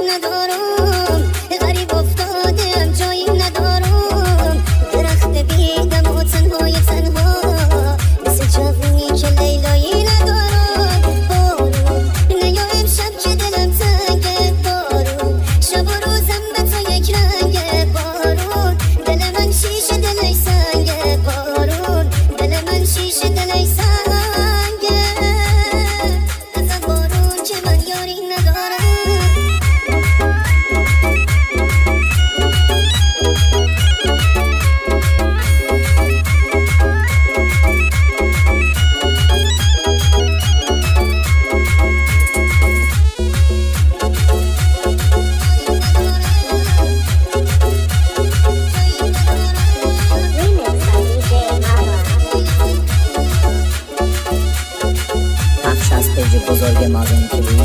ندارم غریب افتادم جایی ندارم درخت بیدم و تنهای تنها مثل جوونی که لیلایی ندارم بارون نیا امشب که دلم تنگه بارون شب و روزم به تو یک رنگه بارون دل من شیشه دل سنگه بارون دل من شیشه دل سنگه از بارون که من یاری ندارم پخش از پیج بزرگ مازن تیوی